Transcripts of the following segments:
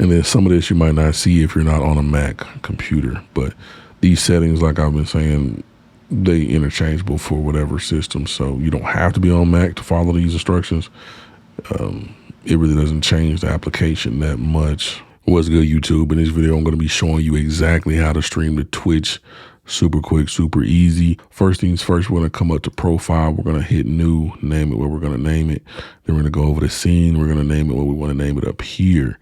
And then some of this you might not see if you're not on a Mac computer, but these settings, like I've been saying, they interchangeable for whatever system. So you don't have to be on Mac to follow these instructions. It really doesn't change the application that much. What's good, YouTube? In this video, I'm going to be showing you exactly how to stream to Twitch. Super quick, super easy. First things first, we're going to come up to profile. We're going to hit new, name it where we're going to name it. Then we're going to go over to scene. We're going to name it what we want to name it up here.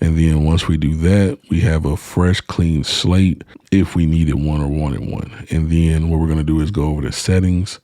And then once we do that, we have a fresh, clean slate if we needed one or wanted one. And then what we're going to do is go over to settings.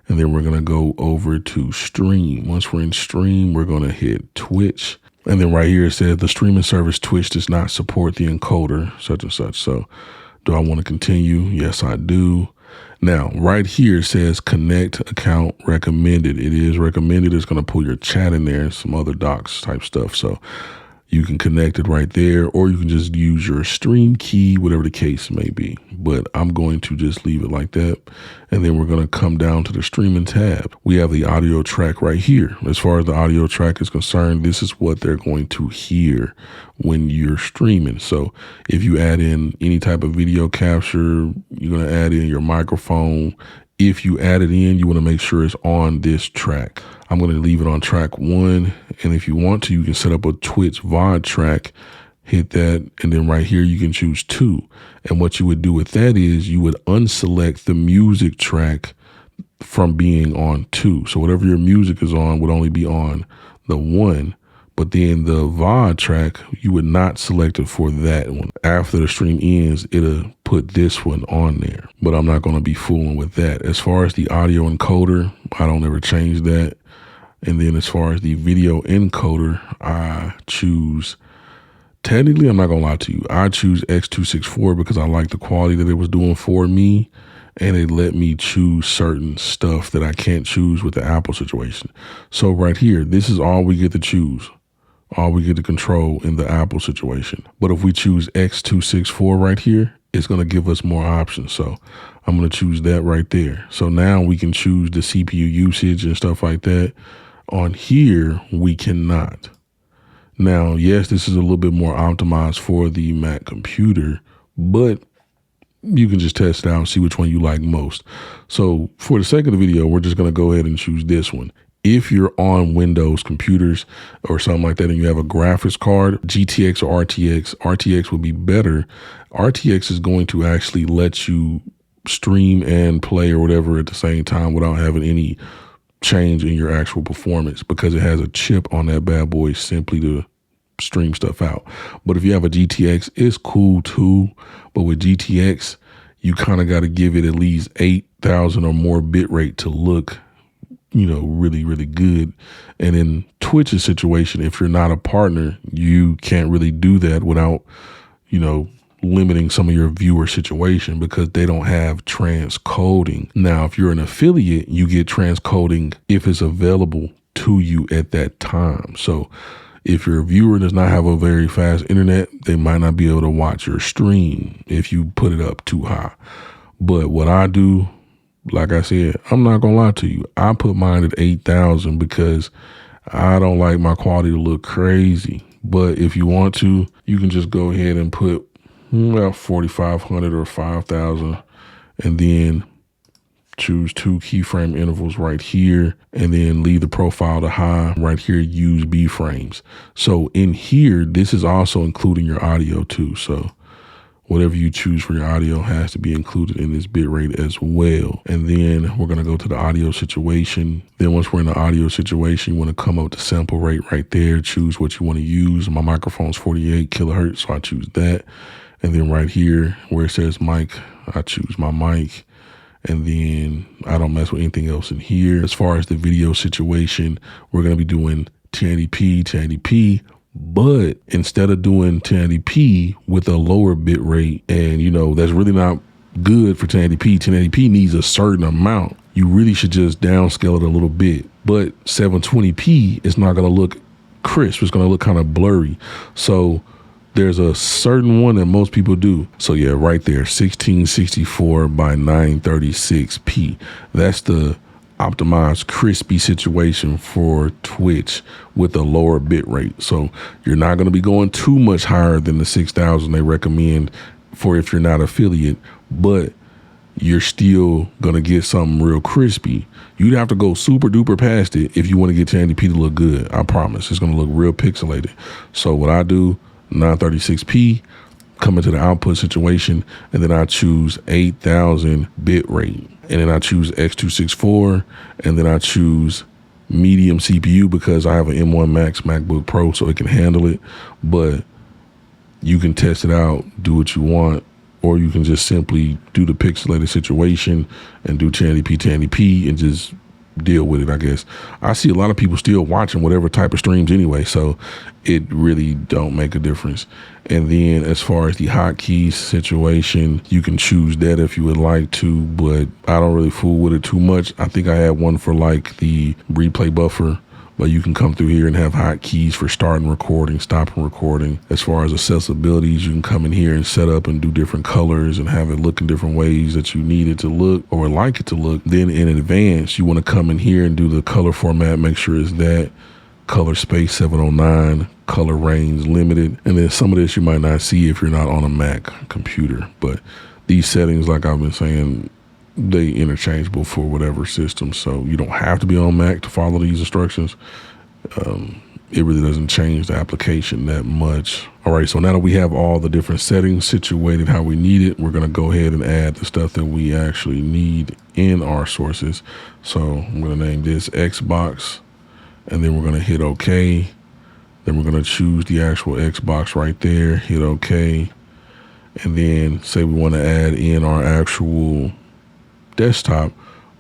And then we're going to go over to stream. Once we're in stream, we're going to hit Twitch. And then right here it says the streaming service Twitch does not support the encoder, such and such. So do I want to continue? Yes, I do. Now, right here it says connect account recommended. It is recommended. It's going to pull your chat in there and some other docs type stuff. So you can connect it right there, or you can just use your stream key, whatever the case may be. But I'm going to just leave it like that. And then we're going to come down to the streaming tab. We have the audio track right here. As far as the audio track is concerned, this is what they're going to hear when you're streaming. So if you add in any type of video capture, you're going to add in your microphone. If you add it in, you want to make sure it's on this track. I'm going to leave it on track 1. And if you want to, you can set up a Twitch VOD track, hit that. And then right here, you can choose 2. And what you would do with that is you would unselect the music track from being on 2. So whatever your music is on would only be on the 1. But then the VOD track, you would not select it for that one. After the stream ends, it'll put this one on there. But I'm not going to be fooling with that. As far as the audio encoder, I don't ever change that. And then as far as the video encoder, I choose, technically, I'm not going to lie to you, I choose X264 because I like the quality that it was doing for me. And it let me choose certain stuff that I can't choose with the Apple situation. So right here, this is all we get to choose. All we get to control in the Apple situation. But if we choose X264 right here, it's going to give us more options. So I'm going to choose that right there. So now we can choose the CPU usage and stuff like that. On here, we cannot. Now, yes, this is a little bit more optimized for the Mac computer, but you can just test it out and see which one you like most. So for the sake of the video, we're just going to go ahead and choose this one. If you're on Windows computers or something like that and you have a graphics card, GTX or RTX would be better. RTX is going to actually let you stream and play or whatever at the same time without having any change in your actual performance because it has a chip on that bad boy simply to stream stuff out. But if you have a GTX, it's cool too. But with GTX, you kind of got to give it at least 8,000 or more bit rate to look, you know, really, really good. And in Twitch's situation, if you're not a partner, you can't really do that without, you know, limiting some of your viewer situation because they don't have transcoding. Now, if you're an affiliate, you get transcoding if it's available to you at that time. So if your viewer does not have a very fast internet, they might not be able to watch your stream if you put it up too high. But what I do, like I said, I'm not going to lie to you. I put mine at 8,000 because I don't like my quality to look crazy. But if you want to, you can just go ahead and put about 4,500 or 5,000 and then choose 2 keyframe intervals right here and then leave the profile to high. Right here, use B frames. So in here, this is also including your audio too. So whatever you choose for your audio has to be included in this bit rate as well. And then we're going to go to the audio situation. Then once we're in the audio situation, you want to come up to sample rate right there, choose what you want to use. My microphone's 48 kilohertz, so I choose that. And then right here where it says mic, I choose my mic. And then I don't mess with anything else in here. As far as the video situation, we're going to be doing 1080p, but instead of doing 1080p with a lower bit rate, and you know, that's really not good for 1080p needs a certain amount. You really should just downscale it a little bit, but 720p is not going to look crisp. It's going to look kind of blurry. So there's a certain one that most people do. So yeah, right there, 1664 by 936p. That's the optimized crispy situation for Twitch with a lower bit rate. So you're not going to be going too much higher than the 6,000 they recommend for if you're not affiliate, but you're still going to get something real crispy. You'd have to go super duper past it if you want to get your 1080p to look good. I promise. It's going to look real pixelated. So what I do, 936p, come into the output situation, and then I choose 8,000 bit rate. And then I choose X264, and then I choose medium CPU because I have an M1 Max MacBook Pro, so it can handle it. But you can test it out, do what you want, or you can just simply do the pixelated situation and do 1080p and just deal with it, I guess. I see a lot of people still watching whatever type of streams anyway, so it really don't make a difference. And then as far as the hotkeys situation, you can choose that if you would like to, but I don't really fool with it too much. I think I had one for like the replay buffer, but you can come through here and have hotkeys for starting recording, stopping recording. As far as accessibilities, you can come in here and set up and do different colors and have it look in different ways that you need it to look or like it to look. Then in advance, you want to come in here and do the color format, make sure it's that. Color space 709, color range limited. And then some of this you might not see if you're not on a Mac computer. But these settings, like I've been saying, they interchangeable for whatever system. So you don't have to be on Mac to follow these instructions. It really doesn't change the application that much. All right, so now that we have all the different settings situated how we need it, we're gonna go ahead and add the stuff that we actually need in our sources. So I'm gonna name this Xbox, and then we're gonna hit OK. Then we're gonna choose the actual Xbox right there, hit OK. And then say we wanna add in our actual desktop,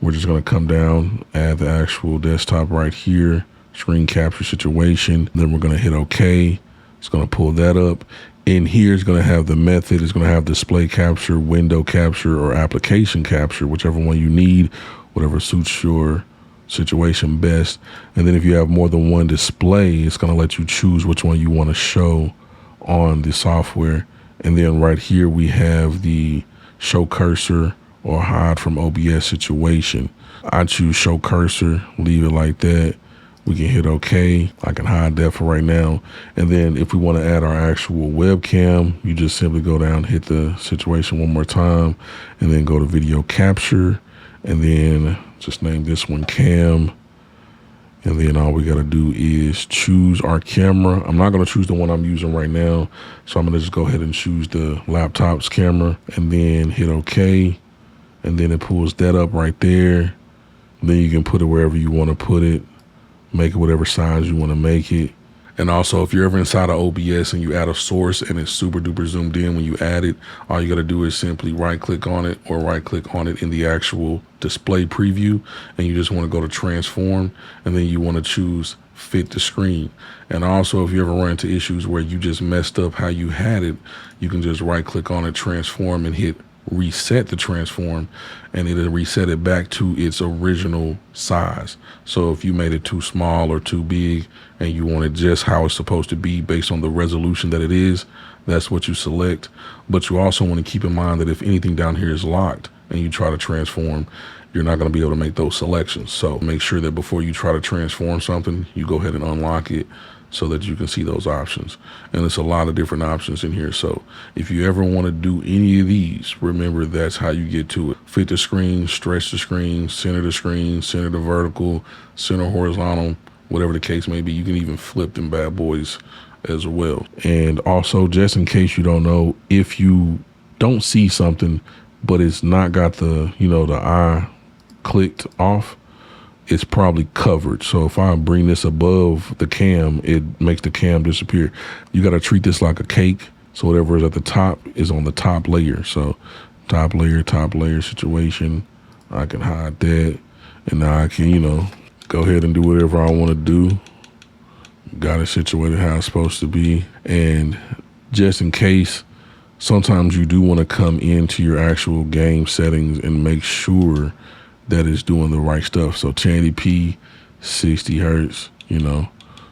we're just going to come down, add the actual desktop right here, screen capture situation. Then we're going to hit OK. It's going to pull that up. In here, it's going to have the method. It's going to have display capture, window capture, or application capture, whichever one you need, whatever suits your situation best. And then if you have more than one display, it's going to let you choose which one you want to show on the software. And then right here, we have the show cursor or hide from OBS situation. I choose show cursor, leave it like that. We can hit OK. I can hide that for right now. And then if we want to add our actual webcam, you just simply go down, hit the situation one more time, and then go to video capture, and then just name this one cam. And then all we got to do is choose our camera. I'm not going to choose the one I'm using right now. So I'm going to just go ahead and choose the laptop's camera and then hit OK. And then it pulls that up right there. Then you can put it wherever you want to put it, make it whatever size you want to make it. And also, if you're ever inside of OBS and you add a source and it's super duper zoomed in when you add it, all you got to do is simply right click on it or right click on it in the actual display preview. And you just want to go to transform, and then you want to choose fit the screen. And also, if you ever run into issues where you just messed up how you had it, you can just right click on it, transform, and hit reset the transform, and it'll reset it back to its original size. So if you made it too small or too big and you want it just how it's supposed to be based on the resolution that it is, that's what you select. But you also want to keep in mind that if anything down here is locked and you try to transform, you're not going to be able to make those selections. So make sure that before you try to transform something, you go ahead and unlock it so that you can see those options. And there's a lot of different options in here. So if you ever want to do any of these, remember that's how you get to it. Fit the screen, stretch the screen, center the vertical, center horizontal, whatever the case may be. You can even flip them bad boys as well. And also, just in case you don't know, if you don't see something, but it's not got the, the eye clicked off, it's probably covered. So if I bring this above the cam, it makes the cam disappear. You got to treat this like a cake. So whatever is at the top is on the top layer. So top layer situation, I can hide that. And now I can, go ahead and do whatever I want to do. Got it situated how it's supposed to be. And just in case, sometimes you do want to come into your actual game settings and make sure that it's doing the right stuff. So 1080p, 60 hertz,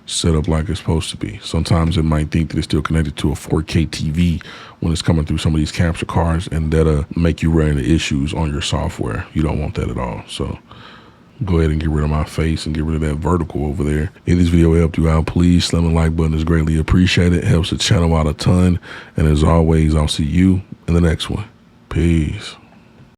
set up like it's supposed to be. Sometimes it might think that it's still connected to a 4K TV when it's coming through some of these capture cards, and that'll make you run into issues on your software. You don't want that at all. So go ahead and get rid of my face and get rid of that vertical over there. If this video helped you out, please slam the like button. It's greatly appreciated. It helps the channel out a ton. And as always, I'll see you in the next one. Peace.